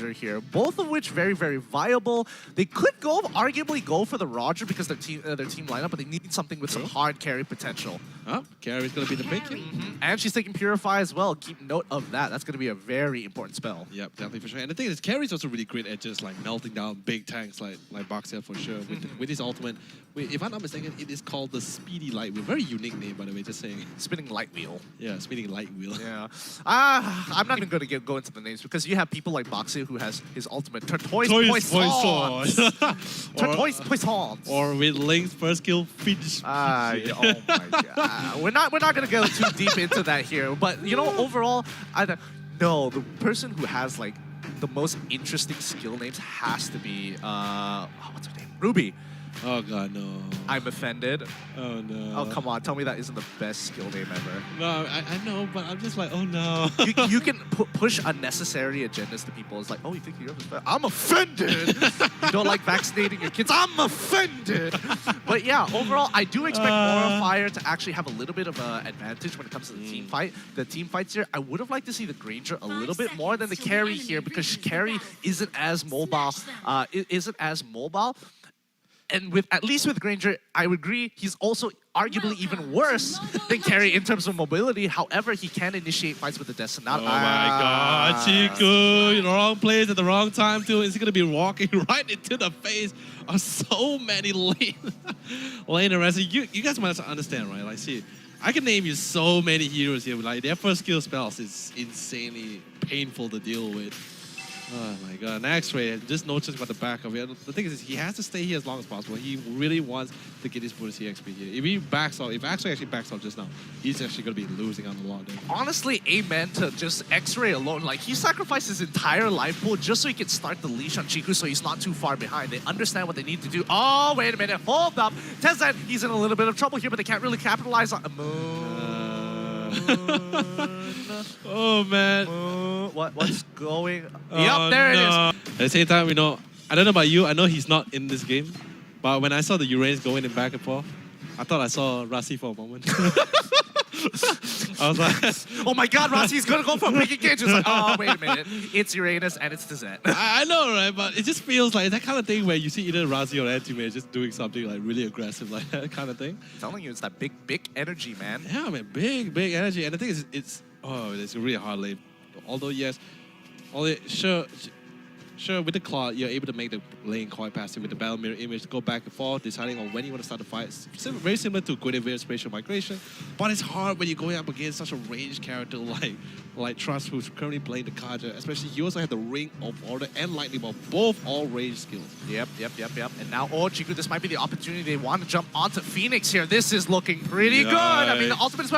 Granger here, both of which very, very viable. They could arguably go for the Roger because their team lineup, but they need something with some hard carry potential. Oh, carry's going to be the big key. And she's taking Purify as well. Keep note of that. That's going to be a very important spell. Yep, definitely for sure. And the thing is, carry's also really great at just like melting down big tanks like Boxia for sure. With his ultimate, if I'm not mistaken, it is called the Speedy Light Wheel. Very unique name, by the way, just saying. Spinning Light Wheel. Yeah, Spinning Light Wheel. Yeah. I'm not even going to go into the names because you have people like Boxia who has his ultimate Turtoise Poissons. Turtoise Poissons. Or with Link's first skill, Finch. Oh my god. We're not going to go too deep into that here, but you know, overall, the person who has like the most interesting skill names has to be what's her name? Ruby. Oh god, no. I'm offended. Oh no. Oh come on, tell me that isn't the best skill name ever. No, I know, but I'm just like, oh no. you can push unnecessary agendas to people. It's like, oh, you think you're I'm offended. You don't like vaccinating your kids. I'm offended. But yeah, overall, I do expect Qualifier to actually have a little bit of an advantage when it comes to the team fight. The team fights here, I would have liked to see the Granger a little bit more than the carry here because carry isn't as mobile. And at least with Granger, I would agree, he's also arguably even worse than carry in terms of mobility. However, he can initiate fights with the Destinat. Oh my god, Chiku, in the wrong place at the wrong time too. He's gonna be walking right into the face of so many lane arrests. You guys must understand, right? Like, see, I can name you so many heroes here. Like, their first skill spells is insanely painful to deal with. Oh my god, and X-Ray, just no chance about the back of it. The thing is, he has to stay here as long as possible. He really wants to get his bonus EXP here. If he backs off, if actually backs off just now, he's actually going to be losing on the lot there. Honestly, amen to just X-Ray alone. Like, he sacrificed his entire life pool just so he could start the leash on Chiku so he's not too far behind. They understand what they need to do. Oh, wait a minute, hold up. Tencent, he's in a little bit of trouble here, but they can't really capitalize on... Oh man. What's going Yep, there it is. At the same time, you know, I don't know about you, I know he's not in this game, but when I saw the Uranus going in back and forth, I thought I saw Rasi for a moment. I was like, oh my god, Rassi's gonna go for a big engage. It's like, oh, wait a minute. It's Uranus and it's Tizet. I know, right? But it just feels like that kind of thing where you see either Rasi or Anti-Mage just doing something like really aggressive, like that kind of thing. I'm telling you, it's that big energy, man. Yeah, man, big energy. And the thing is, it's a really hard lane. Although, yes, sure, with the Claw, you're able to make the lane quite passive with the Battle Mirror image to go back and forth, deciding on when you want to start the fight. Very similar to Qualifier Spatial Migration, but it's hard when you're going up against such a ranged character like Trust, who's currently playing the Kaja. Especially, you also have the Ring of Order and Lightning Ball, both all ranged skills. Yep. And now, Chiku, this might be the opportunity. They want to jump onto Phoenix here. This is looking pretty good. I mean, the ultimate is...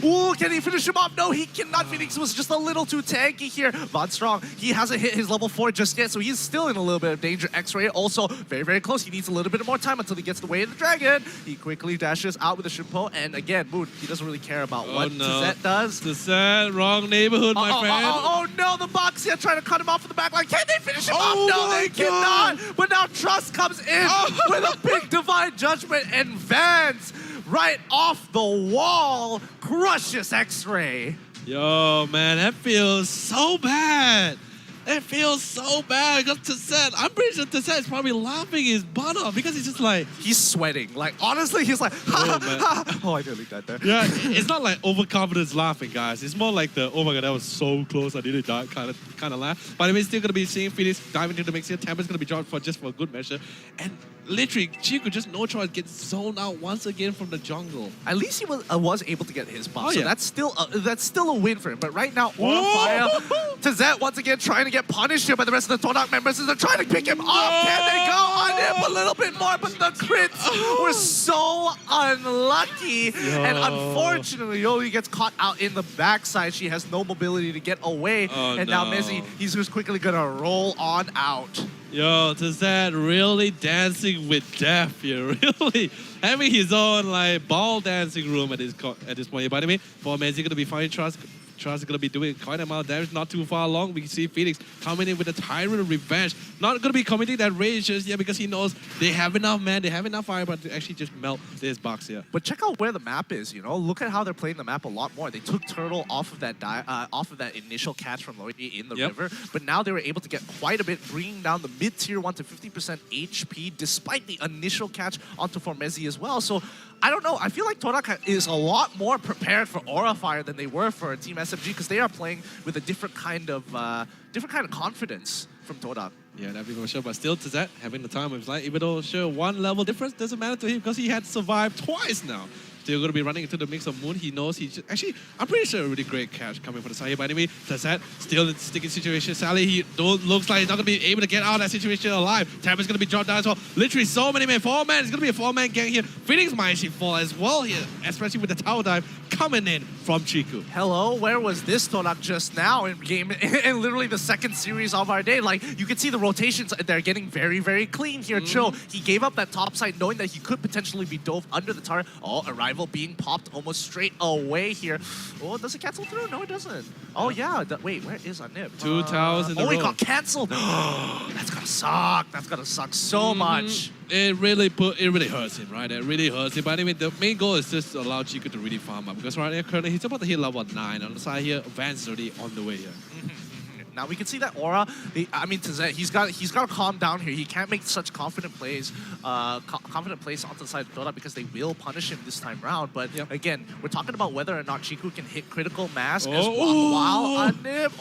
Ooh, can he finish him off? No, he cannot. Phoenix was just a little too tanky here. Von Strong, he hasn't hit his level 4 just yet, so he's still in a little bit of danger. X-Ray also very, very close. He needs a little bit more time until he gets the way of the dragon. He quickly dashes out with the Shimpo, and again, Moon, he doesn't really care about what Tizet does. Tizet, wrong neighborhood, my friend. Oh no, the Boxia trying to cut him off from the back line. Can they finish him off? No, they cannot. But now Trust comes in with a big Divine Judgment, and Vance right off the wall crushes X-Ray. Yo, man, that feels so bad. It feels so bad because Tizet, I'm pretty sure Tizet is probably laughing his butt off because he's just like... He's sweating. Like, honestly, he's like, oh, I nearly died there. Yeah, it's not like overconfidence laughing, guys. It's more like the, oh my god, that was so close, I nearly died kind of laugh. But it's still going to be seeing Phoenix diving into the mix here. Temper's going to be dropped for just for a good measure. And literally, Chiku just no choice gets zoned out once again from the jungle. At least he was able to get his buff, so that's still a win for him. But right now, Qualifier, Tizet once again trying to get punished here by the rest of the TODAK members as they're trying to pick him up. Can they go on him a little bit more? But the crits were so unlucky. And unfortunately, Yoli gets caught out in the backside. She has no mobility to get away. And now Mezzy, he's just quickly going to roll on out. Yo, Tizet really dancing with death here, really having his own like ball dancing room at this point. But I mean, for Mezzy gonna be finding Trust Trust is going to be doing quite an amount of damage, not too far along. We can see Phoenix coming in with a Tyrant Revenge. Not going to be committing that rage just yet because he knows they have enough man, they have enough fire, but to actually just melt this box here. But check out where the map is, you know? Look at how they're playing the map a lot more. They took Turtle off of that initial catch from Lloydie in the river, but now they were able to get quite a bit, bringing down the mid-tier 1 to 50% HP despite the initial catch onto Formezi as well. So I don't know. I feel like TODAK is a lot more prepared for Aura Fire than they were for Team SMG because they are playing with a different kind of confidence from TODAK. Yeah, that'd be for sure. But still, TODAK having the time of his life, even though sure one level difference doesn't matter to him because he had survived twice now. Still going to be running into the mix of Moon. He knows he's actually, I'm pretty sure a really great catch coming for the side here. But anyway, TODAK still in sticky situation. Sally, he looks like he's not going to be able to get out of that situation alive. Tab is going to be dropped down as well. Literally so many men, 4 men. It's going to be a 4-man gang here. Phoenix might actually fall as well here, especially with the tower dive coming in from Chiku. Hello, where was this TODAK just now in game? In literally the second series of our day. Like, you can see the rotations, they're getting very, very clean here. Chill, he gave up that top side knowing that he could potentially be dove under the tower. Oh, Arrival being popped almost straight away here. Oh, does it cancel through? No, it doesn't. Oh, yeah. Wait, where is Anip? 2 towers in the row. Oh, he got canceled. That's gonna suck. That's gonna suck so much. It really hurts him, right? It really hurts him. But anyway, the main goal is just to allow Chiku to really farm up because right now currently he's about to hit level 9 on the side here. Vance is already on the way here. Now we can see that Aura. I mean, TODAK, he's got to calm down here. He can't make such confident plays onto the side of TODAK because they will punish him this time round. But again, we're talking about whether or not Chiku can hit critical mass as while Anip.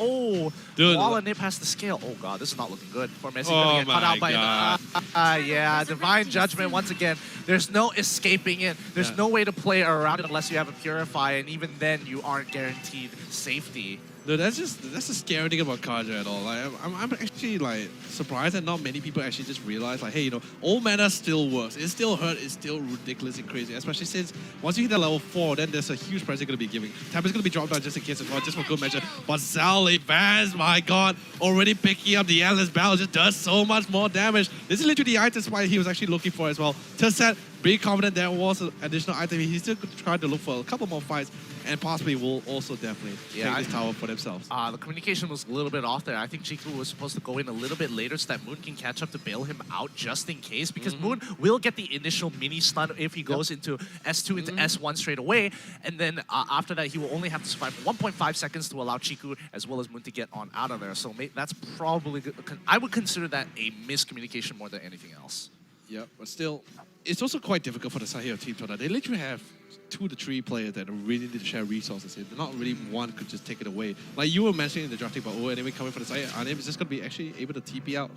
While Anip has the scale. Oh god, this is not looking good. For Messi gonna get cut out by yeah, Divine Judgment once again. There's no escaping it. There's no way to play around it unless you have a Purify, and even then you aren't guaranteed safety. No, that's the scary thing about Kaja at all. Like, I'm actually like surprised that not many people actually just realize like, hey, you know, old mana still works. It still hurt. It's still ridiculous and crazy. Especially since once you hit that level 4, then there's a huge price you're gonna be giving. Tap is gonna be dropped down just in case as well, just for good measure. But Sally Vance, my god, already picking up the Endless Battle just does so much more damage. This is literally the item spot he was actually looking for as well. TODAK, be confident there was an additional item. He's still trying to look for a couple more fights and possibly will also definitely take this tower for themselves. The communication was a little bit off there. I think Chiku was supposed to go in a little bit later so that Moon can catch up to bail him out just in case because Moon will get the initial mini stun if he goes into S2 into S1 straight away. And then after that, he will only have to survive for 1.5 seconds to allow Chiku as well as Moon to get on out of there. So that's probably good. I would consider that a miscommunication more than anything else. Yeah, but still, it's also quite difficult for the side here of Team TODAK. They literally have 2 to 3 players that really need to share resources here. They're not really one could just take it away. Like you were mentioning in the drafting, but anyway, coming for the side, Anip is just going to be actually able to TP out,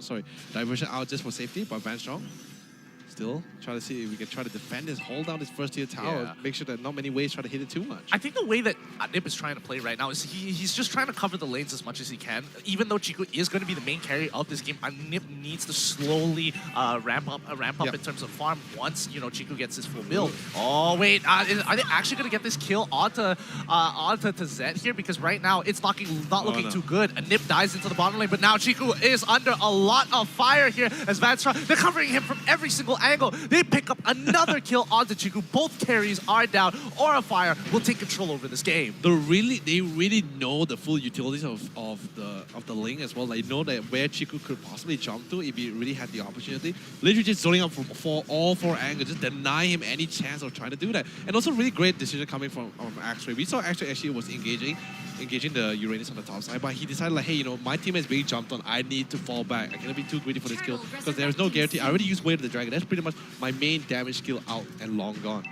diversion out just for safety, but Van Strong still try to see if we can try to defend this, hold down this first tier tower, make sure that not many ways try to hit it too much. I think the way that Anip is trying to play right now is he's just trying to cover the lanes as much as he can. Even though Chiku is going to be the main carry of this game, Anip needs to slowly ramp up in terms of farm once Chiku gets his full build. Oh wait, are they actually going to get this kill onto TODAK here? Because right now it's not looking too good. Anip dies into the bottom lane, but now Chiku is under a lot of fire here as Vanstra. They're covering him from every single angle. They pick up another kill onto Chiku. Both carries are down. Aura Fire will take control over this game. They really know the full utilities of the link as well. They know that where Chiku could possibly jump to if he really had the opportunity. Literally just zoning up for all 4 angles, just deny him any chance of trying to do that. And also really great decision coming from X-Ray. We saw X-Ray actually was engaging the Uranus on the top side, but he decided like, hey, you know, my team is being jumped on. I need to fall back. I cannot be too greedy for this kill because there's no guarantee. I already used Way of the Dragon. That's pretty much my main damage skill out and long gone.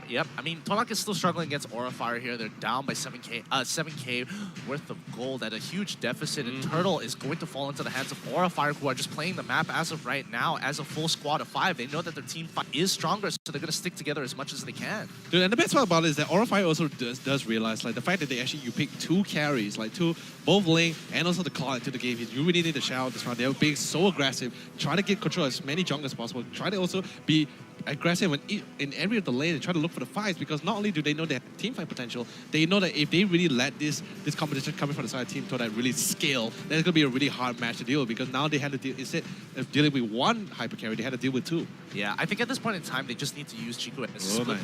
Yep, I mean, TODAK is still struggling against Aura Fire here. They're down by 7k worth of gold at a huge deficit, and Turtle is going to fall into the hands of Aura Fire, who are just playing the map as of right now as a full squad of 5. They know that their team fight is stronger, so they're going to stick together as much as they can. Dude, and the best part about it is that Aura Fire also does realize, like, the fact that you pick 2 carries, like both Link and also the Claw into the game. You really need to shout out this round. They're being so aggressive, try to get control as many jungles as possible, try to also be aggressive in every of the lane and try to look for the fights, because not only do they know they have team fight potential, they know that if they really let this competition coming from the side of Team TODAK really scale, then it's going to be a really hard match to deal with, because now they had to deal, instead of dealing with one hyper carry, they had to deal with two. Yeah, I think at this point in time, they just need to use Chico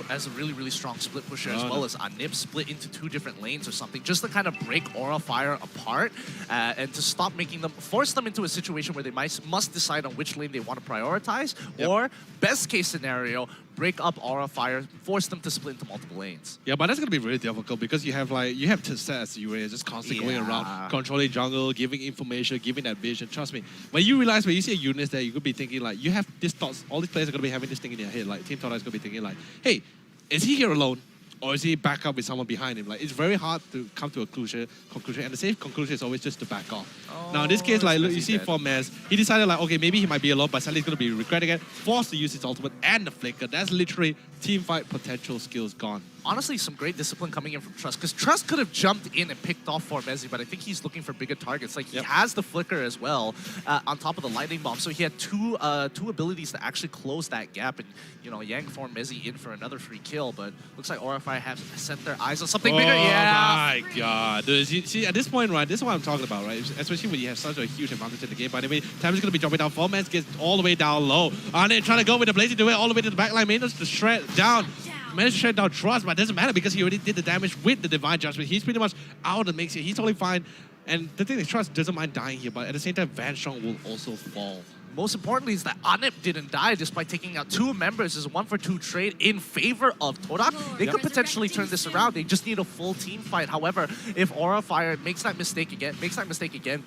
as a really, really strong split pusher, as well as Anip split into 2 different lanes or something, just to kind of break Aura Fire apart and to stop making them, force them into a situation where they must decide on which lane they want to prioritize, or best case scenario, break up Aura Fire, force them to split into multiple lanes. Yeah, but that's going to be really difficult, because you have TODAK as UA just constantly going around, controlling jungle, giving information, giving that vision. Trust me, when you realize, when you see a unit there, you could be thinking like, you have these thoughts, all these players are going to be having this thing in their head, like Team TODAK is going to be thinking like, hey, is he here alone? Or is he back up with someone behind him? Like, it's very hard to come to a conclusion, and the safe conclusion is always just to back off. Now, in this case, like, look, you see Formez, he decided like, okay, maybe he might be alone, but suddenly he's going to be regretting it, forced to use his ultimate and the flicker. That's literally team fight potential skills gone. Honestly, some great discipline coming in from Trust, because Trust could have jumped in and picked off Formezi, but I think he's looking for bigger targets. Like, he has the flicker as well on top of the lightning bomb, so he had two abilities to actually close that gap and, you know, yank Formezi in for another free kill, but looks like Orify have set their eyes on something bigger. Oh my god. Dude, see, at this point, right, this is what I'm talking about, right? Especially when you have such a huge advantage in the game. By the way, time is going to be dropping down. Formez gets all the way down low. And then trying to go with the Blazing Duet all the way to the backline. Manages to shred down. Managed to shred down Trust, but it doesn't matter because he already did the damage with the Divine Judgment. He's pretty much out of the mix here. He's totally fine. And the thing is, Trust doesn't mind dying here, but at the same time, Van Strong will also fall. Most importantly is that Anip didn't die despite taking out 2 members. It's a 1-for-2 trade in favor of TODAK. They could potentially turn this around. They just need a full team fight. However, if Aura Fire makes that mistake again,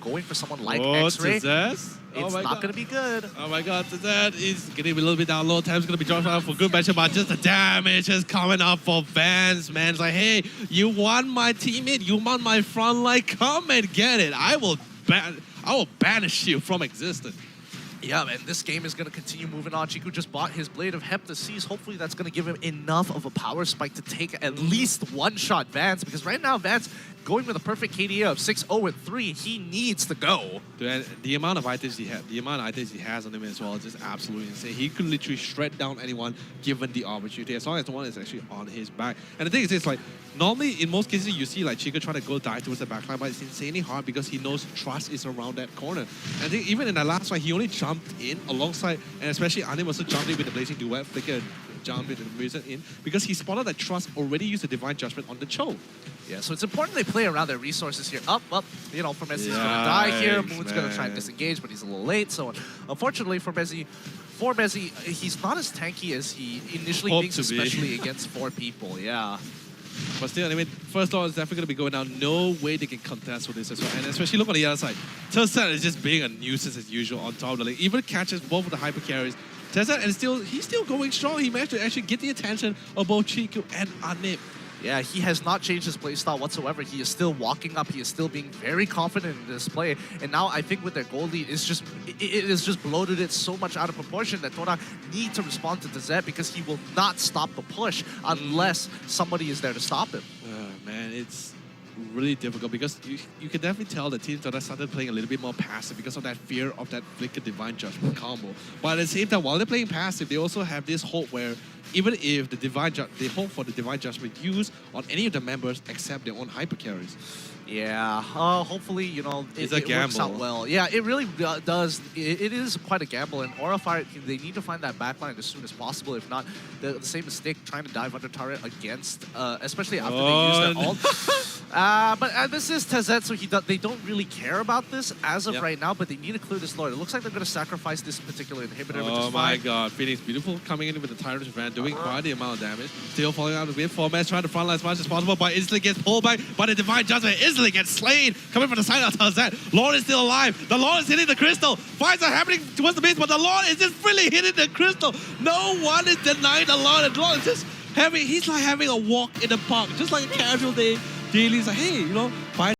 going for someone like X-Ray, it's not going to be good. Oh my god, that is getting a little bit down low. Time's going to be dropped out for good matchup, but just the damage is coming up for Vans, man. It's like, hey, you want my teammate, you want my front line, come and get it. I will banish you from existence. Yeah, man, this game is going to continue moving on. Chiku just bought his Blade of Heptaseas. Hopefully that's going to give him enough of a power spike to take at least one-shot Vance, because right now Vance going with a perfect KDA of 6-0-3, he needs to go. Dude, the amount of items he has on him as well is just absolutely insane. He could literally shred down anyone given the opportunity, as long as the one is actually on his back. And the thing is, it's like, normally in most cases you see like Chico trying to go dive towards the backline, but it's insanely hard because he knows Trust is around that corner. And I think even in that last fight, he only jumped in alongside, and especially Anim also jumped in with the Blazing Duet, flicker, jump in and Wizard in, because he spotted that Trust already used the Divine Judgment on the Cho. Yeah, so it's important they play around their resources here. You know, Formesi's going to die here. Moon's going to try and disengage, but he's a little late. So unfortunately for Mezi, he's not as tanky as he initially thinks, especially against 4 people. Yeah. But still, I mean, first law is definitely going to be going down. No way they can contest with this as well. And especially look on the other side. TODAK is just being a nuisance as usual on top of the lane. Even catches both of the hyper carries. TODAK, and he's still going strong. He managed to actually get the attention of both Chiku and Anip. Yeah, he has not changed his playstyle whatsoever. He is still walking up. He is still being very confident in this play. And now I think with their goal lead, it is just bloated it so much out of proportion that TODAK need to respond to Zed, because he will not stop the push unless somebody is there to stop him. Man, it's really difficult because you can definitely tell that Team TODAK started playing a little bit more passive because of that fear of that Flicker Divine Judgment combo. But at the same time, while they're playing passive, they also have this hope where even if they hope for the Divine Judgment used on any of the members except their own hyper carries. Yeah, hopefully, you know, it works out well. Yeah, it really does. It is quite a gamble, and Orify, they need to find that backline as soon as possible. If not, the same mistake trying to dive under turret against, especially after they use their ult. But this is TODAK, so they don't really care about this as of right now, but they need to clear this lord. It looks like they're going to sacrifice this particular inhibitor, which is fine. Oh my god, Phoenix Beautiful coming in with the Tyrant's Rand, doing quite the amount of damage. Still falling out of the win. Formez trying to frontline as much as possible, but instantly gets pulled back by the Divine Judgment. Instantly gets slain, coming from the side of TODAK. Lord is still alive. The Lord is hitting the crystal. Fights are happening towards the base, but the Lord is just really hitting the crystal. No one is denying the Lord. The Lord is just he's like having a walk in the park, just like a casual day. Daily is like, hey, you know,